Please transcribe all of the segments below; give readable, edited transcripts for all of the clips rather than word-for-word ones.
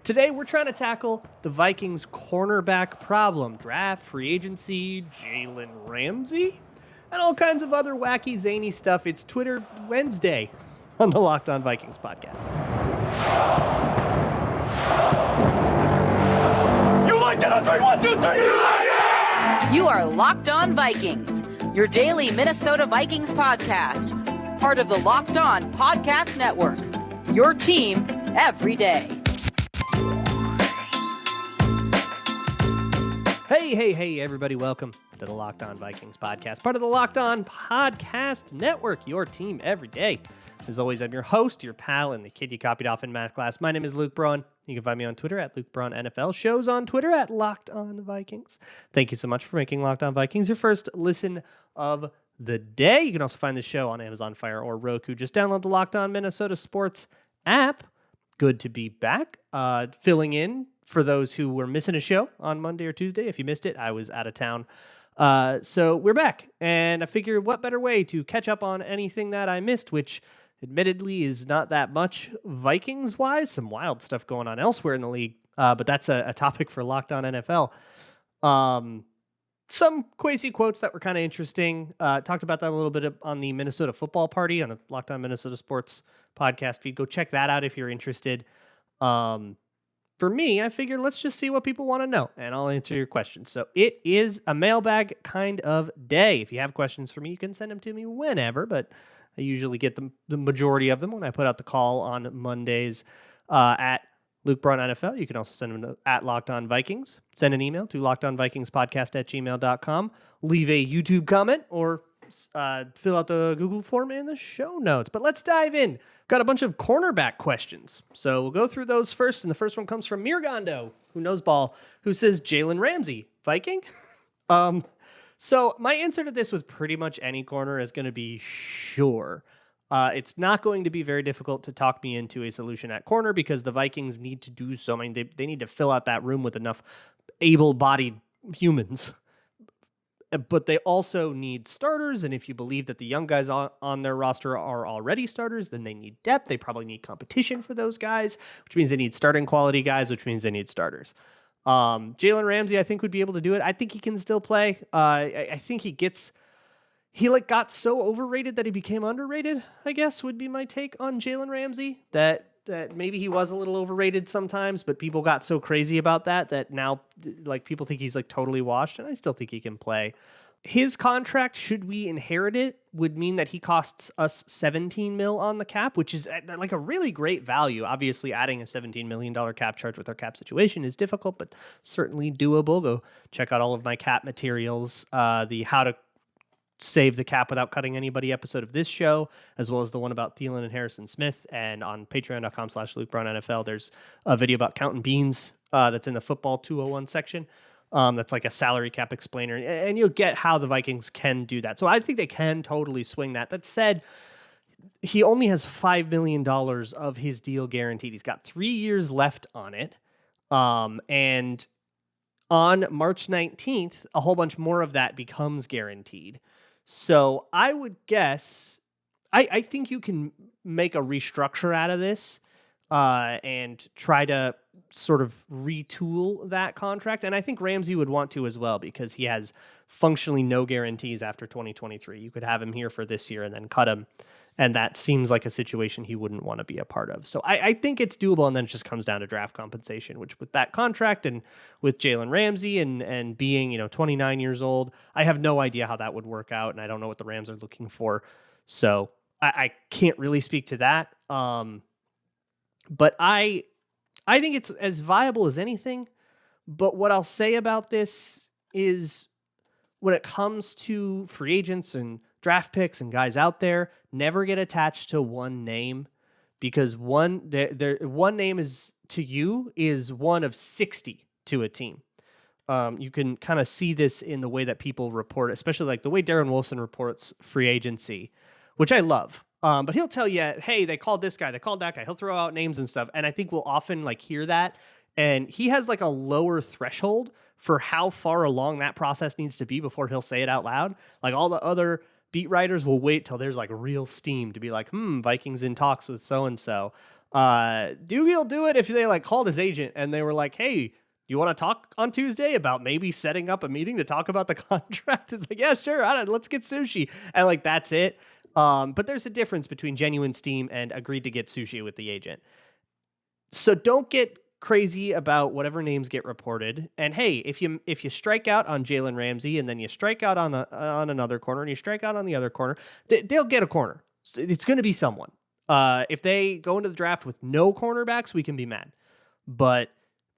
Today, we're trying to tackle the Vikings cornerback problem, draft, free agency, Jalen Ramsey, and all kinds of other wacky, zany stuff. It's Twitter Wednesday on the Locked On Vikings podcast. You like that on 3, 1, 2, 3, you like it! You are Locked On Vikings, your daily Minnesota Vikings podcast, part of the Locked On Podcast Network, your team every day. Hey, everybody. Welcome to the Locked On Vikings podcast, part of the Locked On Podcast Network, your team every day. As always, I'm your host, your pal, and the kid you copied off in math class. My name is Luke Braun. You can find me on Twitter at Luke Braun NFL. Shows on Twitter at Locked On Vikings. Thank you so much for making Locked On Vikings your first listen of the day. You can also find the show on Amazon Fire or Roku. Just download the Locked On Minnesota Sports app. Good to be back. Filling in for those who were missing a show on Monday or Tuesday. If you missed it, I was out of town. So we're back. And I figured what better way to catch up on anything that I missed, which admittedly is not that much Vikings-wise. Some wild stuff going on elsewhere in the league. But that's a topic for Locked On NFL. Some Kwesi quotes that were kind of interesting. Talked about that a little bit on the Minnesota Football Party on the Locked On Minnesota Sports podcast feed. Go check that out if you're interested. For me, I figured let's just see what people want to know, and I'll answer your questions. So it is a mailbag kind of day. If you have questions for me, you can send them to me whenever, but I usually get the majority of them when I put out the call on Mondays at Luke Braun NFL. You can also send them to at Locked On Vikings. Send an email to lockedonvikingspodcast@gmail.com. Leave a YouTube comment or fill out the Google form in the show notes. But let's dive in. Got a bunch of cornerback questions. So we'll go through those first. And the first one comes from Mirgondo, who knows ball, who says Jalen Ramsey, Viking? So my answer to this with pretty much any corner is going to be sure. It's not going to be very difficult to talk me into a solution at corner because the Vikings need to do so many. They need to fill out that room with enough able-bodied humans. But they also need starters, and if you believe that the young guys on their roster are already starters, then they need depth. They probably need competition for those guys, which means they need starting quality guys, which means they need starters. Jalen Ramsey, I think, would be able to do it. I think he can still play. I think he got so overrated that he became underrated, I guess, would be my take on Jalen Ramsey, that maybe he was a little overrated sometimes, but people got so crazy about that now like people think he's like totally washed, and I still think he can play. His contract, should we inherit it, would mean that he costs us $17 million on the cap, which is like a really great value. Obviously, adding a $17 million cap charge with our cap situation is difficult, but certainly doable. Go check out all of my cap materials, the how to save the cap without cutting anybody episode of this show, as well as the one about Thielen and Harrison Smith. And on patreon.com/Luke Braun NFL, there's a video about counting beans that's in the football 201 section. That's like a salary cap explainer, and you'll get how the Vikings can do that. So I think they can totally swing that. That said, he only has $5 million of his deal guaranteed. He's got 3 years left on it. And on March 19th, a whole bunch more of that becomes guaranteed. So I would guess, I think you can make a restructure out of this and try to sort of retool that contract. And I think Ramsey would want to as well, because he has functionally no guarantees after 2023. You could have him here for this year and then cut him. And that seems like a situation he wouldn't want to be a part of. So I think it's doable, and then it just comes down to draft compensation, which with that contract and with Jalen Ramsey and being, 29 years old, I have no idea how that would work out, and I don't know what the Rams are looking for. So I can't really speak to that. But I think it's as viable as anything. But what I'll say about this is when it comes to free agents and draft picks and guys out there, never get attached to one name, because one name is to you is one of 60 to a team. You can kind of see this in the way that people report, especially like the way Darren Wilson reports free agency, which I love. But he'll tell you, hey, they called this guy, they called that guy. He'll throw out names and stuff. And I think we'll often like hear that. And he has like a lower threshold for how far along that process needs to be before he'll say it out loud. Like all the other beat writers will wait till there's like real steam to be like, Vikings in talks with so-and-so. Doogie will do it if they like called his agent and they were like, hey, you want to talk on Tuesday about maybe setting up a meeting to talk about the contract? It's like, yeah, sure. Let's get sushi. And like, that's it. But there's a difference between genuine steam and agreed to get sushi with the agent. So don't get crazy about whatever names get reported. And hey, if you strike out on Jalen Ramsey and then you strike out on another corner and you strike out on the other corner, they'll get a corner. It's going to be someone. If they go into the draft with no cornerbacks, we can be mad. But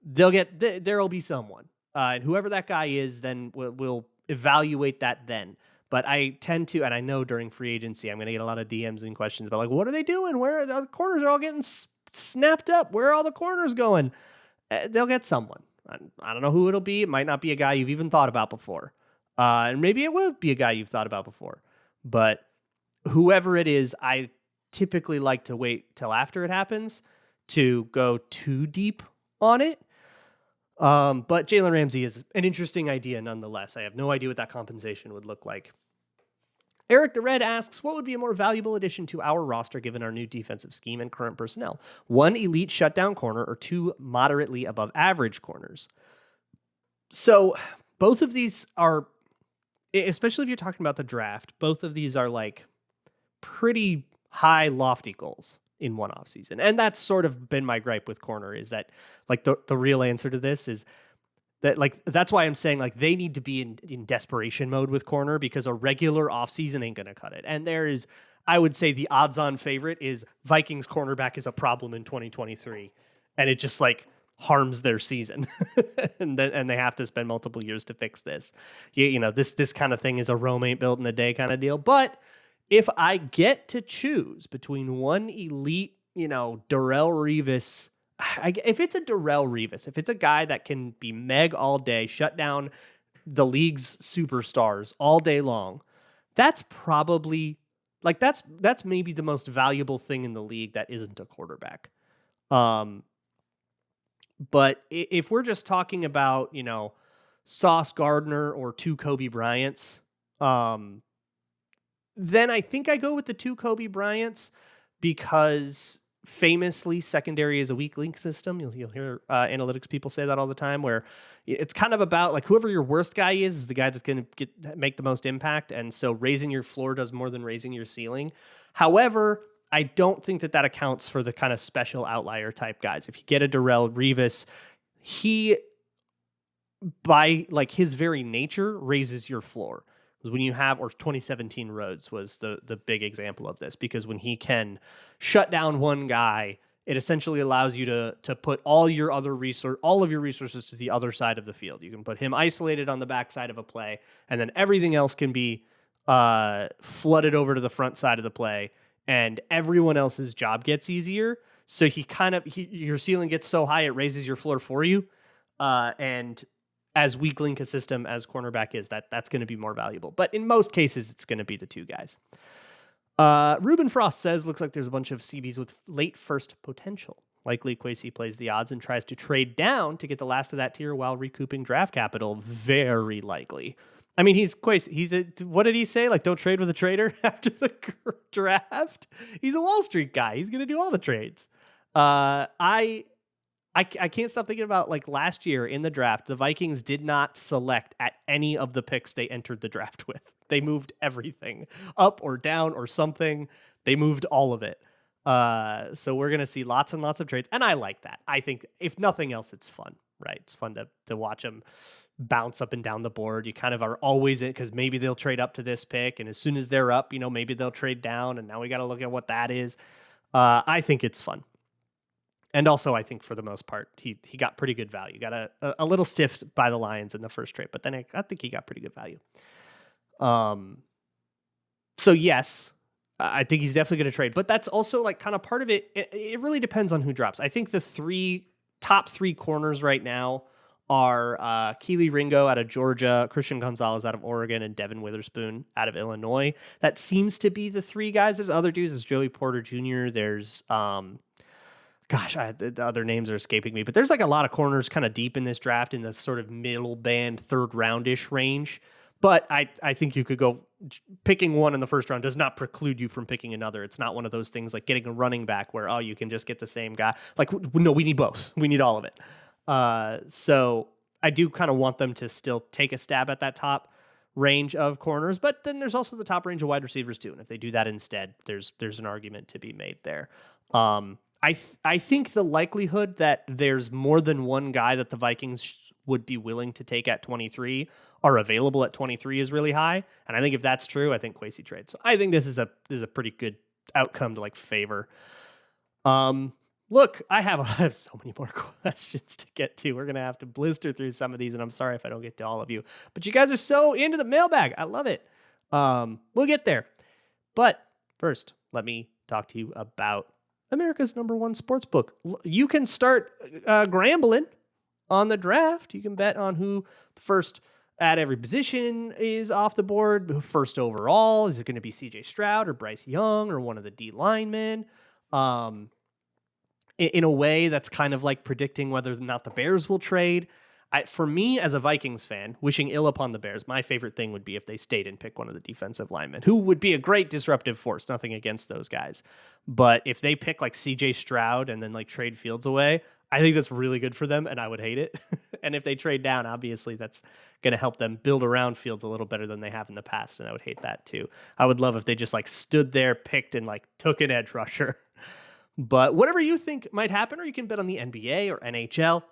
there'll be someone. And whoever that guy is, then we'll evaluate that then. But I tend to, and I know during free agency, I'm going to get a lot of DMs and questions about like, what are they doing? Where are the corners are all getting snapped up? Where are all the corners going? They'll get someone. I don't know who it'll be. It might not be a guy you've even thought about before. And maybe it will be a guy you've thought about before. But whoever it is, I typically like to wait till after it happens to go too deep on it. But Jalen Ramsey is an interesting idea nonetheless. I have no idea what that compensation would look like. Eric the Red asks, what would be a more valuable addition to our roster given our new defensive scheme and current personnel? 1 elite shutdown corner or 2 moderately above average corners? So both of these are, especially if you're talking about the draft, both of these are like pretty high, lofty goals in one offseason. And that's sort of been my gripe with corner, is that like the real answer to this is that like, that's why I'm saying like they need to be in desperation mode with corner, because a regular offseason ain't going to cut it. And there is, I would say the odds on favorite is Vikings cornerback is a problem in 2023. And it just like harms their season. and they have to spend multiple years to fix this. You know, this kind of thing is a Rome ain't built in a day kind of deal. But if I get to choose between one elite, Darrelle Revis, if it's a Darrelle Revis, if it's a guy that can be Meg all day, shut down the league's superstars all day long, that's probably like, that's maybe the most valuable thing in the league that isn't a quarterback. But if we're just talking about, Sauce Gardner or 2 Kobe Bryants, then I think I go with the 2 Kobe Bryants, because famously secondary is a weak link system. You'll hear analytics people say that all the time, where it's kind of about like whoever your worst guy is the guy that's going to make the most impact. And so raising your floor does more than raising your ceiling. However, I don't think that accounts for the kind of special outlier type guys. If you get a Darrelle Revis, he, by like his very nature, raises your floor. When you have, or 2017 Rhodes was the big example of this, because when he can shut down one guy, it essentially allows you to put all of your resources to the other side of the field. You can put him isolated on the backside of a play, and then everything else can be flooded over to the front side of the play, and everyone else's job gets easier. So your ceiling gets so high, it raises your floor for you. And as weak link a system as cornerback is, that's going to be more valuable. But in most cases, it's going to be the 2 guys. Ruben Frost says, looks like there's a bunch of CBs with late first potential. Likely Kwesi plays the odds and tries to trade down to get the last of that tier while recouping draft capital. Very likely. I mean, he's Kwesi. What did he say? Like, don't trade with a trader after the draft? He's a Wall Street guy. He's going to do all the trades. I can't stop thinking about like last year in the draft, the Vikings did not select at any of the picks they entered the draft with. They moved everything up or down or something. They moved all of it. So we're going to see lots and lots of trades. And I like that. I think if nothing else, it's fun, right? It's fun to watch them bounce up and down the board. You kind of are always in, because maybe they'll trade up to this pick. And as soon as they're up, maybe they'll trade down. And now we got to look at what that is. I think it's fun. And also, I think for the most part, he got pretty good value. Got a little stiffed by the Lions in the first trade, but then I think he got pretty good value. So yes, I think he's definitely going to trade. But that's also like kind of part of it. It really depends on who drops. I think the top three corners right now are Keely Ringo out of Georgia, Christian Gonzalez out of Oregon, and Devin Witherspoon out of Illinois. That seems to be the 3 guys. There's other dudes. There's Joey Porter Jr. There's the other names are escaping me, but there's like a lot of corners kind of deep in this draft in the sort of middle band, 3rd roundish range. But I think you could go picking one in the first round does not preclude you from picking another. It's not one of those things like getting a running back where, you can just get the same guy. Like, no, we need both. We need all of it. So I do kind of want them to still take a stab at that top range of corners, but then there's also the top range of wide receivers too. And if they do that instead, there's an argument to be made there. I think the likelihood that there's more than one guy that the Vikings would be willing to take at 23 are available at 23 is really high. And I think if that's true, I think Kwesi trades. So I think this is a pretty good outcome to like favor. Look, I have so many more questions to get to. We're going to have to blister through some of these, and I'm sorry if I don't get to all of you. But you guys are so into the mailbag. I love it. We'll get there. But first, let me talk to you about America's #1 sports book. You can start grambling on the draft. You can bet on who the first at every position is off the board. Who first overall. Is it going to be CJ Stroud or Bryce Young or one of the D linemen? In a way that's kind of like predicting whether or not the Bears will trade. For me, as a Vikings fan, wishing ill upon the Bears, my favorite thing would be if they stayed and picked one of the defensive linemen, who would be a great disruptive force. Nothing against those guys. But if they pick like CJ Stroud and then like trade Fields away, I think that's really good for them, and I would hate it. And if they trade down, obviously that's going to help them build around Fields a little better than they have in the past, and I would hate that too. I would love if they just like stood there, picked, and like took an edge rusher. But whatever you think might happen, or you can bet on the NBA or NHL,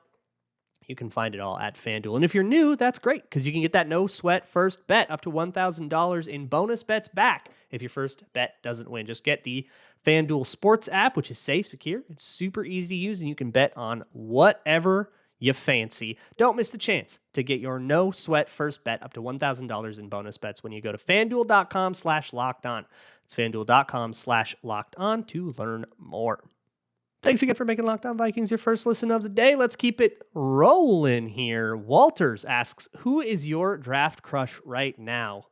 you can find it all at FanDuel. And if you're new, that's great, because you can get that no sweat first bet up to $1,000 in bonus bets back if your first bet doesn't win. Just get the FanDuel Sports app, which is safe, secure, it's super easy to use, and you can bet on whatever you fancy. Don't miss the chance to get your no sweat first bet up to $1,000 in bonus bets when you go to FanDuel.com/lockedon. It's FanDuel.com/lockedon to learn more. Thanks again for making Locked On Vikings your first listen of the day. Let's keep it rolling here. Walters asks, who is your draft crush right now?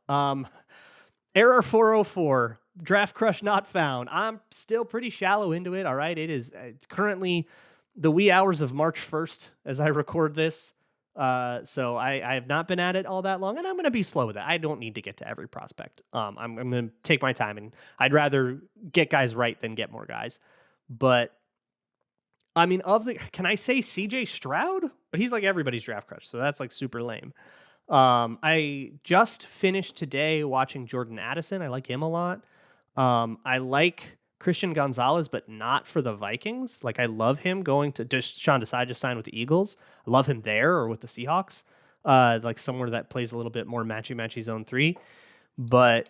Error 404, draft crush not found. I'm still pretty shallow into it. All right. It is currently the wee hours of March 1st as I record this. So I have not been at it all that long, and I'm going to be slow with it. I don't need to get to every prospect. I'm going to take my time, and I'd rather get guys right than get more guys. But I mean, can I say CJ Stroud? But he's like everybody's draft crush, so that's like super lame. I just finished today watching Jordan Addison. I like him a lot. I like Christian Gonzalez, but not for the Vikings. Like, I love him going to Sean Desai just signed with the Eagles. I love him there or with the Seahawks. Like somewhere that plays a little bit more matchy zone 3. But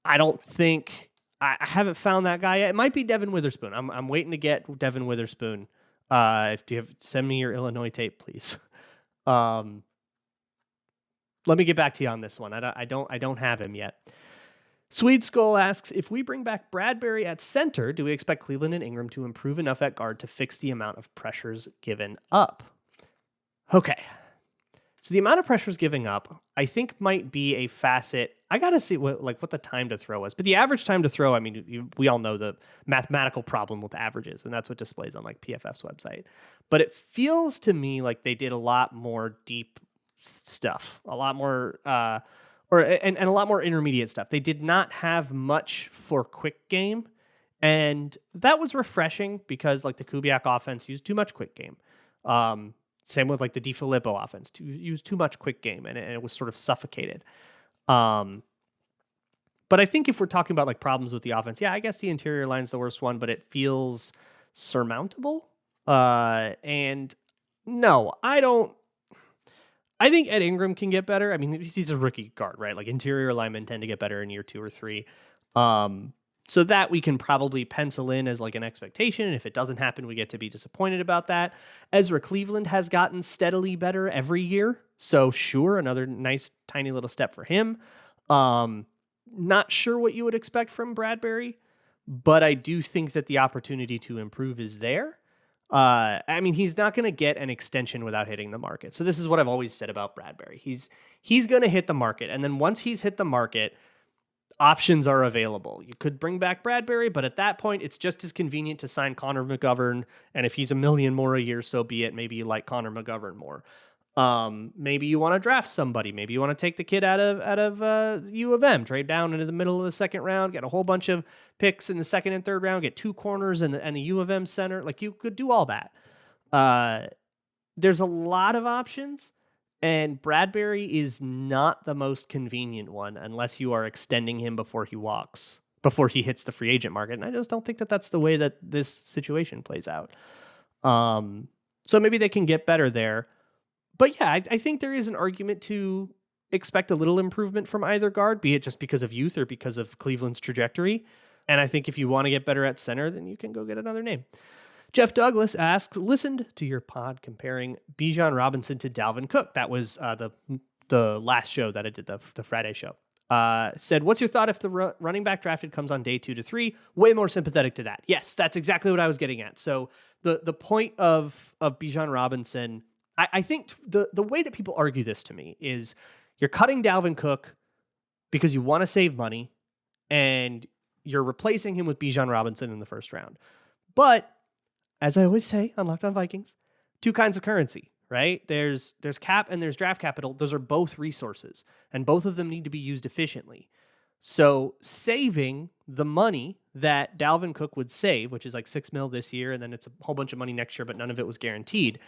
I don't think I haven't found that guy yet. It might be Devin Witherspoon. I'm waiting to get Devin Witherspoon. Send me your Illinois tape, please. Let me get back to you on this one. I don't have him yet. Swede Skull asks, if we bring back Bradbury at center, do we expect Cleveland and Ingram to improve enough at guard to fix the amount of pressures given up? Okay. So the amount of pressures giving up, I think, might be a facet. I got to see what the time to throw is. But the average time to throw, I mean, we all know the mathematical problem with averages, and that's what displays on like PFF's website. But it feels to me like they did a lot more deep stuff, a lot more and a lot more intermediate stuff. They did not have much for quick game, and that was refreshing because like the Kubiak offense used too much quick game. Same with like the DiFilippo offense, used too much quick game, and it was sort of suffocated. But I think if we're talking about like problems with the offense, yeah, I guess the interior line's the worst one, but it feels surmountable. And no, I don't. I think Ed Ingram can get better. I mean, he's a rookie guard, right? Like interior linemen tend to get better in year 2 or 3. So that we can probably pencil in as like an expectation. And if it doesn't happen, we get to be disappointed about that. Ezra Cleveland has gotten steadily better every year. So sure, another nice tiny little step for him. Not sure what you would expect from Bradbury, but I do think that the opportunity to improve is there. I mean, he's not going to get an extension without hitting the market. So this is what I've always said about Bradbury. He's going to hit the market. And then once he's hit the market, options are available. You could bring back Bradbury, but at that point, it's just as convenient to sign Connor McGovern. And if he's $1 million more a year, so be it. Maybe you like Connor McGovern more. Maybe you want to draft somebody. Maybe you want to take the kid out of U of M, trade down into the middle of the second round, get a whole bunch of picks in the second and third round, get 2 corners and the U of M center. Like, you could do all that. There's a lot of options, and Bradbury is not the most convenient one unless you are extending him before he hits the free agent market. And I just don't think that that's the way that this situation plays out. So maybe they can get better there. But yeah, I think there is an argument to expect a little improvement from either guard, be it just because of youth or because of Cleveland's trajectory. And I think if you want to get better at center, then you can go get another name. Jeff Douglas asks, listened to your pod comparing Bijan Robinson to Dalvin Cook. That was the last show that I did, the Friday show. Said, what's your thought if the running back drafted comes on day 2 to 3? Way more sympathetic to that. Yes, that's exactly what I was getting at. So the point of Bijan Robinson, I think the way that people argue this to me is you're cutting Dalvin Cook because you want to save money, and you're replacing him with Bijan Robinson in the first round. But as I always say on Locked On Vikings, 2 kinds of currency, right? There's cap and there's draft capital. Those are both resources, and both of them need to be used efficiently. So saving the money that Dalvin Cook would save, which is like $6 million this year, and then it's a whole bunch of money next year, but none of it was guaranteed.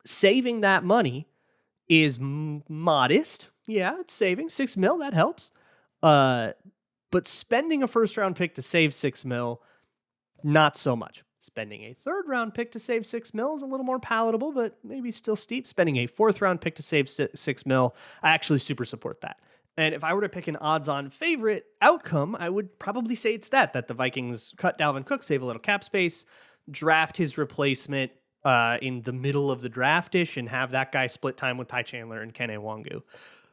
Saving that money is modest. Yeah, it's saving $6 million. That helps. But spending a first round pick to save $6 million, not so much. Spending a third round pick to save $6 million is a little more palatable, but maybe still steep. Spending a fourth round pick to save $6 million, I actually super support that. And if I were to pick an odds-on favorite outcome, I would probably say it's that the Vikings cut Dalvin Cook, save a little cap space, draft his replacement in the middle of the draft-ish, and have that guy split time with Ty Chandler and Ken Nwangu.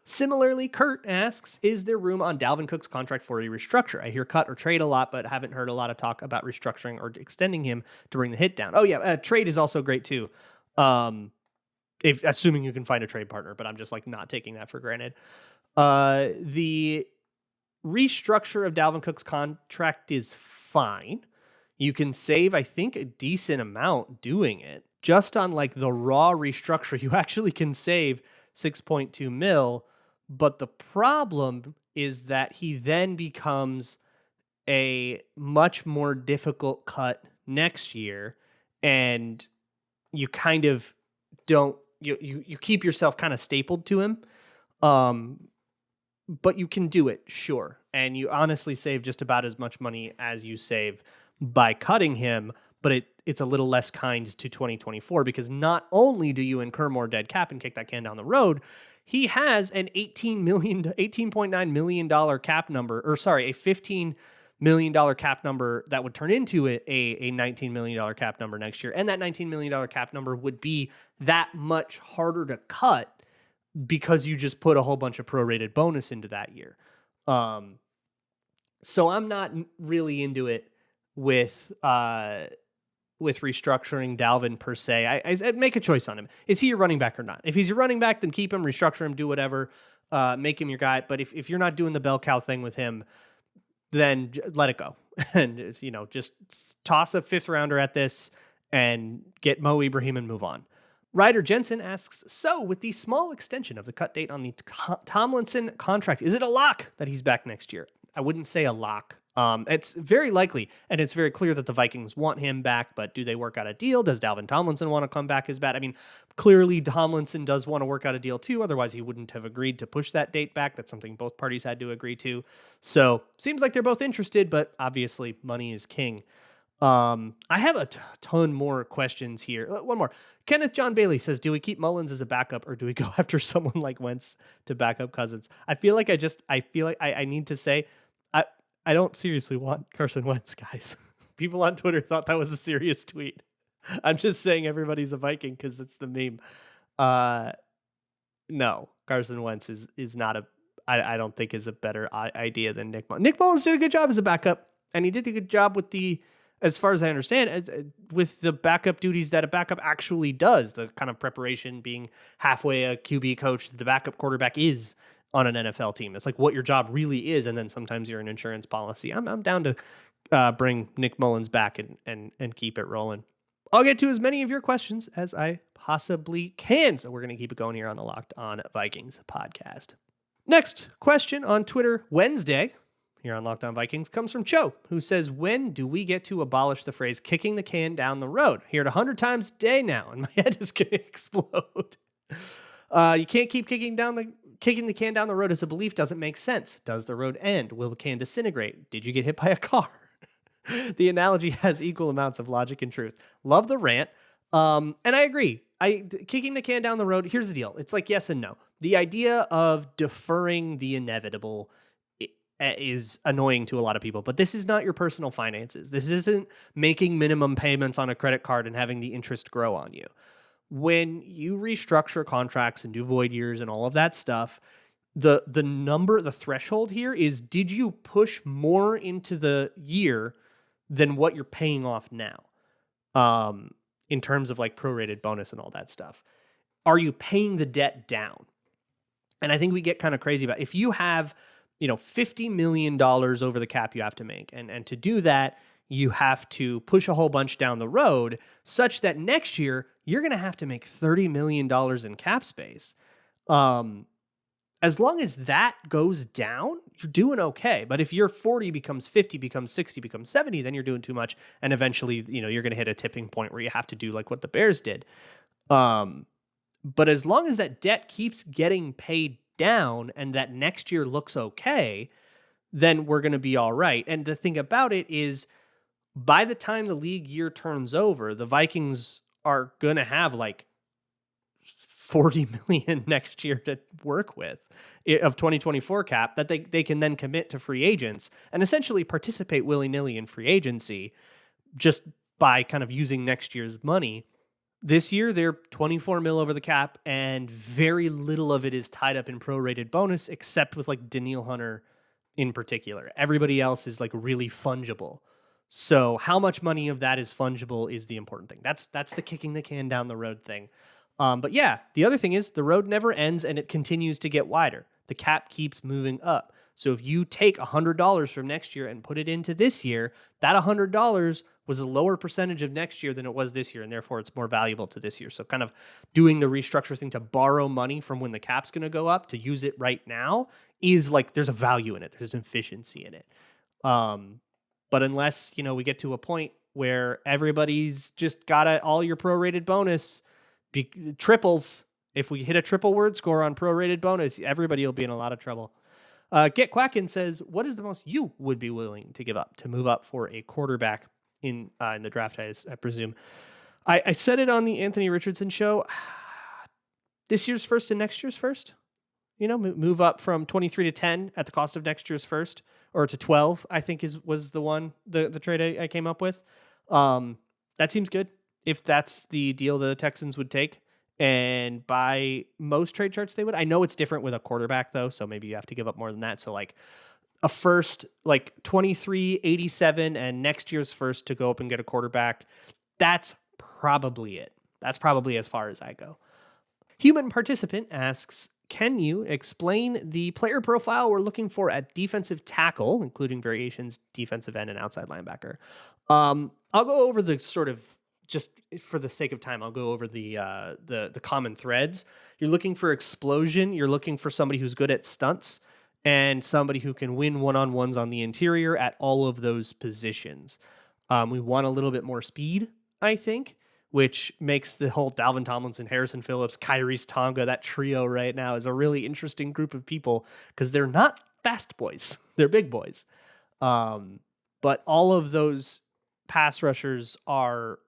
Similarly, Kurt asks, is there room on Dalvin Cook's contract for a restructure? I hear cut or trade a lot, but haven't heard a lot of talk about restructuring or extending him to bring the hit down. Oh yeah, trade is also great too. If assuming you can find a trade partner, but I'm just like not taking that for granted. The restructure of Dalvin Cook's contract is fine. You can save, I think, a decent amount doing it. Just on like the raw restructure, you actually can save $6.2 million. But the problem is that he then becomes a much more difficult cut next year, and you kind of don't, you keep yourself kind of stapled to him. But you can do it, sure. And you honestly save just about as much money as you save by cutting him, but it's a little less kind to 2024, because not only do you incur more dead cap and kick that can down the road, he has an $18.9 million cap number, or sorry, a $15 million cap number that would turn into a $19 million cap number next year. And that $19 million cap number would be that much harder to cut because you just put a whole bunch of prorated bonus into that year. So I'm not really into it with restructuring Dalvin per se. I make a choice on him. Is he your running back or not? If he's your running back, then keep him, restructure him, do whatever, make him your guy. But if you're not doing the bell cow thing with him, then let it go. And, just toss a 5th rounder at this and get Mo Ibrahim and move on. Ryder Jensen asks, so with the small extension of the cut date on the Tomlinson contract, is it a lock that he's back next year? I wouldn't say a lock. It's very likely, and it's very clear that the Vikings want him back, but do they work out a deal? Does Dalvin Tomlinson want to come back as bad? I mean, clearly Tomlinson does want to work out a deal too, otherwise he wouldn't have agreed to push that date back. That's something both parties had to agree to. So, seems like they're both interested, but obviously money is king. I have a ton more questions here. One more. Kenneth John Bailey says, do we keep Mullins as a backup, or do we go after someone like Wentz to back up Cousins? I feel like I need to say, I don't seriously want Carson Wentz, guys. People on Twitter thought that was a serious tweet. I'm just saying everybody's a Viking because that's the meme. No, Carson Wentz is not I don't think is a better idea than Nick Mullins. Nick Mullins did a good job as a backup, and he did a good job with as far as I understand, with the backup duties that a backup actually does, the kind of preparation, being halfway a QB coach, the backup quarterback is on an NFL team. It's like what your job really is, and then sometimes you're an insurance policy. I'm down to bring Nick Mullins back and keep it rolling. I'll get to as many of your questions as I possibly can. So we're going to keep it going here on the Locked On Vikings podcast. Next question on Twitter Wednesday here on Locked On Vikings comes from Cho, who says, when do we get to abolish the phrase kicking the can down the road? Hear it 100 times a day now, and my head is going to explode. You can't keep kicking the can down the road as a belief doesn't make sense. Does the road end? Will the can disintegrate? Did you get hit by a car? The analogy has equal amounts of logic and truth. Love the rant. And I agree. Kicking the can down the road, here's the deal. It's like yes and no. The idea of deferring the inevitable is annoying to a lot of people, but this is not your personal finances. This isn't making minimum payments on a credit card and having the interest grow on you. When you restructure contracts and do void years and all of that stuff, the threshold here is, did you push more into the year than what you're paying off now? In terms of like prorated bonus and all that stuff. Are you paying the debt down? And I think we get kind of crazy about if you have, $50 million over the cap you have to make. And to do that, you have to push a whole bunch down the road such that next year you're going to have to make $30 million in cap space. As long as that goes down, you're doing okay. But if your 40 becomes 50, becomes 60, becomes 70, then you're doing too much. And eventually, you're going to hit a tipping point where you have to do like what the Bears did. But as long as that debt keeps getting paid down and that next year looks okay, then we're going to be all right. And the thing about it is, by the time the league year turns over, the Vikings are going to have like $40 million next year to work with of 2024 cap that they can then commit to free agents and essentially participate willy-nilly in free agency just by kind of using next year's money. This year, they're 24 mil over the cap, and very little of it is tied up in prorated bonus, except with like Daniil Hunter in particular. Everybody else is like really fungible. So how much money of that is fungible is the important thing. That's the kicking the can down the road thing. But yeah, the other thing is the road never ends and it continues to get wider. The cap keeps moving up. So if you take $100 from next year and put it into this year, that $100 was a lower percentage of next year than it was this year, and therefore it's more valuable to this year. So kind of doing the restructure thing to borrow money from when the cap's going to go up to use it right now is like, there's a value in it. There's an efficiency in it. But unless, we get to a point where everybody's just got all your prorated bonus triples. If we hit a triple word score on prorated bonus, everybody will be in a lot of trouble. Get Quackin says, what is the most you would be willing to give up to move up for a quarterback in the draft, I presume? I said it on the Anthony Richardson show. This year's first and next year's first. Move up from 23 to 10 at the cost of next year's first, or to 12, I think was the trade I came up with. That seems good if that's the deal the Texans would take. And by most trade charts, they would. I know it's different with a quarterback, though, so maybe you have to give up more than that. So, like, a first, like 23, 87, and next year's first to go up and get a quarterback, that's probably it. That's probably as far as I go. Human Participant asks, can you explain the player profile we're looking for at defensive tackle, including variations, defensive end, and outside linebacker? I'll go over the sort of, just for the sake of time, I'll go over the common threads. You're looking for explosion. You're looking for somebody who's good at stunts and somebody who can win one-on-ones on the interior at all of those positions. We want a little bit more speed, I think, which makes the whole Dalvin Tomlinson, Harrison Phillips, Kyrie's Tonga, that trio right now is a really interesting group of people because they're not fast boys. They're big boys. But all of those pass rushers are,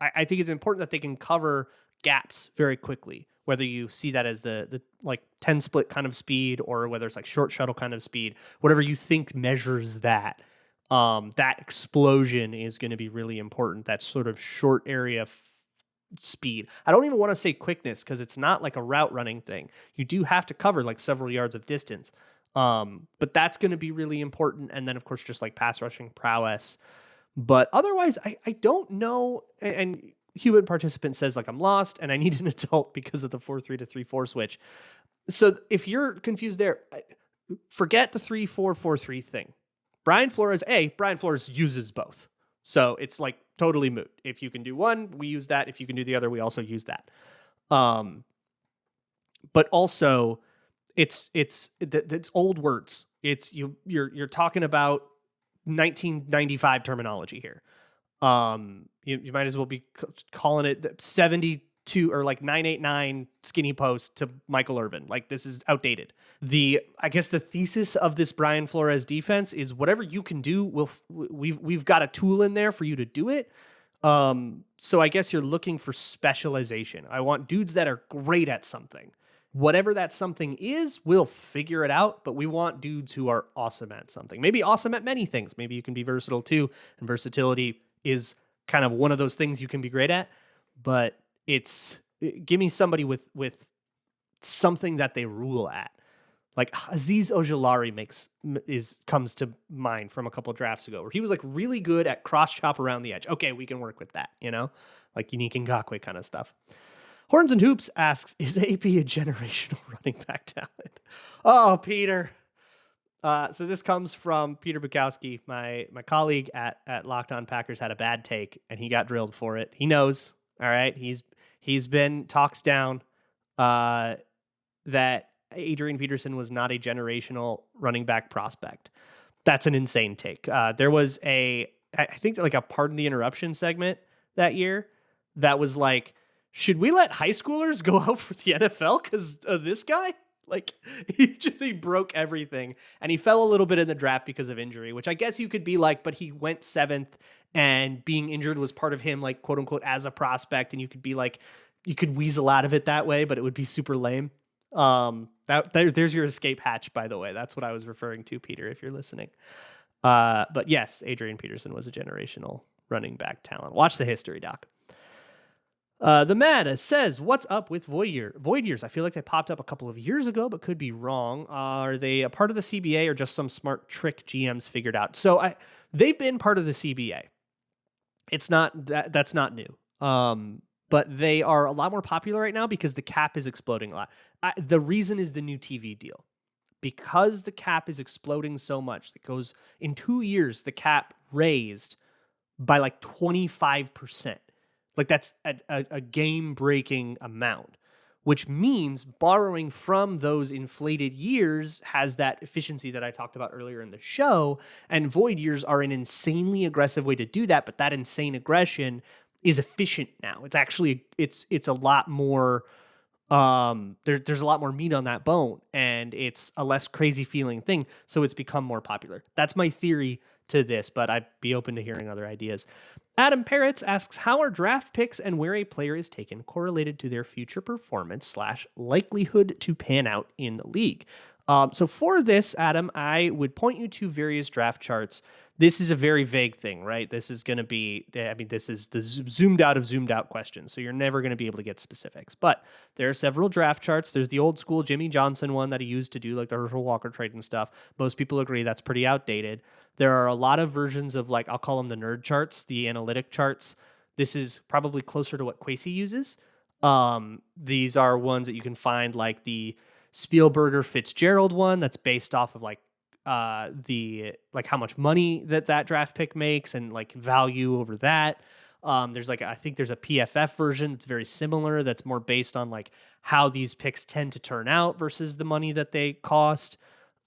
I think it's important that they can cover gaps very quickly, whether you see that as the like 10 split kind of speed or whether it's like short shuttle kind of speed, whatever you think measures that. That explosion is going to be really important. That sort of short area speed. I don't even want to say quickness because it's not like a route running thing. You do have to cover like several yards of distance. But that's going to be really important. And then of course, just like pass rushing prowess. But otherwise, I don't know. And Human Participant says like, I'm lost and I need an adult because of the 4-3 to 3-4 switch. So if you're confused there, forget the 3-4-4-3 thing. Brian Flores uses both. So it's like totally moot. If you can do one, we use that. If you can do the other, we also use that. But also it's old words. You're talking about 1995 terminology here. You might as well be calling it 72 or like 989 skinny post to Michael Irvin. Like, this is outdated. I guess the thesis of this Brian Flores defense is whatever you can do, we've got a tool in there for you to do it. So I guess you're looking for specialization. I want dudes that are great at something. Whatever that something is, we'll figure it out, but we want dudes who are awesome at something. Maybe awesome at many things. Maybe you can be versatile too, and versatility is kind of one of those things you can be great at, but give me somebody with something that they rule at. Like Azeez Ojulari comes to mind from a couple drafts ago, where he was like really good at cross chop around the edge. Okay, we can work with that, like unique Ngakoue kind of stuff. Horns and Hoops asks, is AP a generational running back talent? Oh, Peter. So this comes from Peter Bukowski, my colleague at Locked On Packers, had a bad take and he got drilled for it. He knows. All right. He's been talked down that Adrian Peterson was not a generational running back prospect. That's an insane take. There was I think like a Pardon the Interruption segment that year that was like, should we let high schoolers go out for the NFL because of this guy? Like, he broke everything, and he fell a little bit in the draft because of injury, which I guess you could be like, but he went 7th, and being injured was part of him, like, quote unquote, as a prospect, and you could be like, you could weasel out of it that way, but it would be super lame. There's your escape hatch, by the way. That's what I was referring to, Peter, if you're listening. But yes, Adrian Peterson was a generational running back talent. Watch the history doc. The Mad says, what's up with Void Years? I feel like they popped up a couple of years ago, but could be wrong. Are they a part of the CBA or just some smart trick GMs figured out? So they've been part of the CBA. It's not that's not new. But they are a lot more popular right now because the cap is exploding a lot. The reason is the new TV deal. Because the cap is exploding so much, it goes in 2 years, the cap raised by like 25%. Like, that's a game-breaking amount, which means borrowing from those inflated years has that efficiency that I talked about earlier in the show, and void years are an insanely aggressive way to do that, but that insane aggression is efficient now. It's actually, it's a lot more, there's a lot more meat on that bone, and it's a less crazy feeling thing, so it's become more popular. That's my theory to this, but I'd be open to hearing other ideas. Adam Parrots asks, how are draft picks and where a player is taken correlated to their future performance / likelihood to pan out in the league? So for this, Adam, I would point you to various draft charts. This is a very vague thing, right? This is going to be, this is the zoomed out question. So you're never going to be able to get specifics, but there are several draft charts. There's the old school Jimmy Johnson one that he used to do like the Herschel Walker trade and stuff. Most people agree that's pretty outdated. There are a lot of versions of, like, I'll call them the nerd charts, the analytic charts. This is probably closer to what Kwesi uses. These are ones that you can find, like the Spielberger Fitzgerald one that's based off of like how much money that draft pick makes and like value over that. There's like, I think there's a PFF version that's very similar, that's more based on like how these picks tend to turn out versus the money that they cost.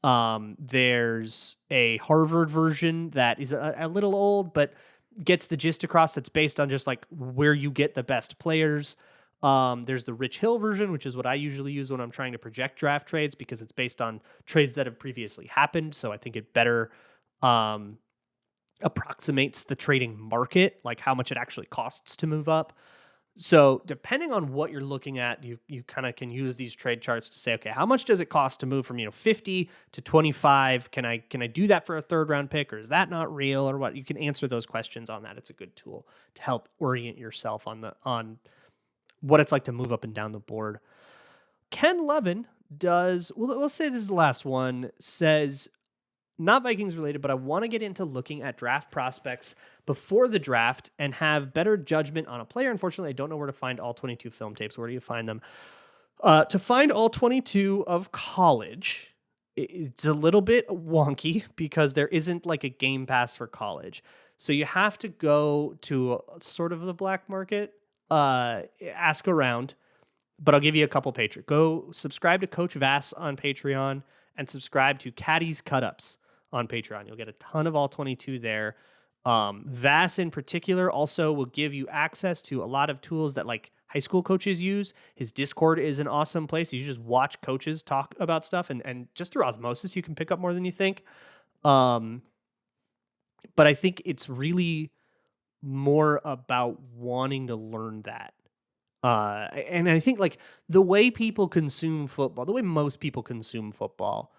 There's a Harvard version that is a little old, but gets the gist across, that's based on just like where you get the best players. There's the Rich Hill version, which is what I usually use when I'm trying to project draft trades, because it's based on trades that have previously happened. So I think it better approximates the trading market, like how much it actually costs to move up. So depending on what you're looking at, you kind of can use these trade charts to say, okay, how much does it cost to move from 50 to 25? Can I do that for a 3rd round pick, or is that not real, or what? You can answer those questions on that. It's a good tool to help orient yourself on what it's like to move up and down the board. Ken Levin does, well, let's say this is the last one, says, not Vikings related, but I want to get into looking at draft prospects before the draft and have better judgment on a player. Unfortunately, I don't know where to find all 22 film tapes. Where do you find them? To find all 22 of college, it's a little bit wonky because there isn't like a game pass for college. So you have to go to sort of the black market, ask around. but I'll give you a couple Patreon. Go subscribe to Coach Vass on Patreon and subscribe to Caddy's Cut-Ups on Patreon. You'll get a ton of all 22 there. Vass in particular also will give you access to a lot of tools that like high school coaches use. His Discord is an awesome place. You just watch coaches talk about stuff, and just through osmosis, you can pick up more than you think. But I think it's really more about wanting to learn that. And I think like the way people consume football, the way most people consume football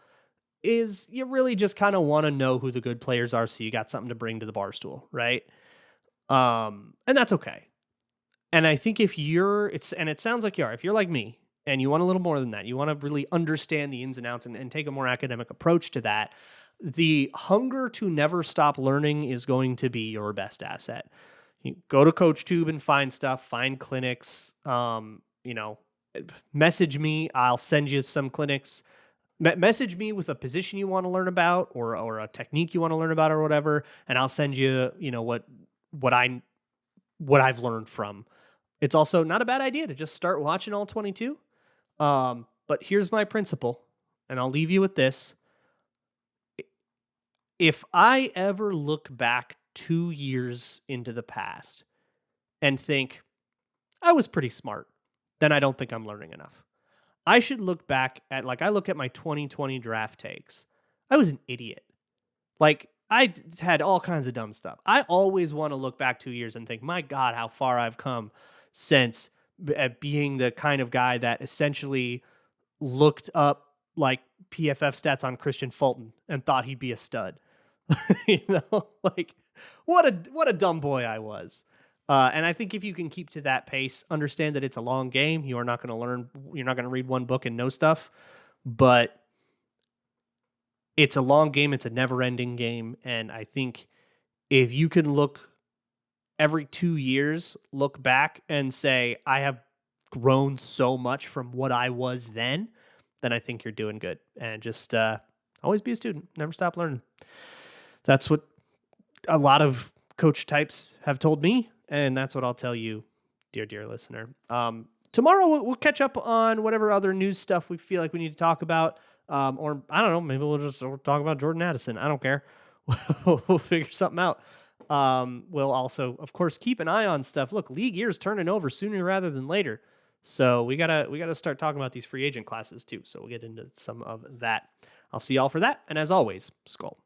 is you really just kind of want to know who the good players are. So you got something to bring to the bar stool. Right. And that's okay. And I think if it sounds like you are, if you're like me and you want a little more than that, you want to really understand the ins and outs and take a more academic approach to that, the hunger to never stop learning is going to be your best asset. You go to CoachTube and find stuff, find clinics, message me. I'll send you some clinics. Message me with a position you want to learn about or a technique you want to learn about or whatever. And I'll send you, what I've learned from. It's also not a bad idea to just start watching all 22. But here's my principle, and I'll leave you with this. If I ever look back 2 years into the past and think I was pretty smart, then I don't think I'm learning enough. I should look back at, I look at my 2020 draft takes. I was an idiot. I had all kinds of dumb stuff. I always want to look back 2 years and think, my God, how far I've come since being the kind of guy that essentially looked up PFF stats on Christian Fulton and thought he'd be a stud. What a dumb boy I was. And I think if you can keep to that pace, understand that it's a long game. You are not going to learn. You're not going to read one book and know stuff, but it's a long game. It's a never-ending game. And I think if you can look every 2 years, look back and say, I have grown so much from what I was then I think you're doing good. And just always be a student. Never stop learning. That's what a lot of coach types have told me. And that's what I'll tell you, dear listener. Tomorrow we'll catch up on whatever other news stuff we feel like we need to talk about. Or I don't know, maybe we'll just talk about Jordan Addison. I don't care. We'll figure something out. We'll also, of course, keep an eye on stuff. Look, league year's turning over sooner rather than later. So we gotta start talking about these free agent classes too. So we'll get into some of that. I'll see y'all for that. And as always, Skull.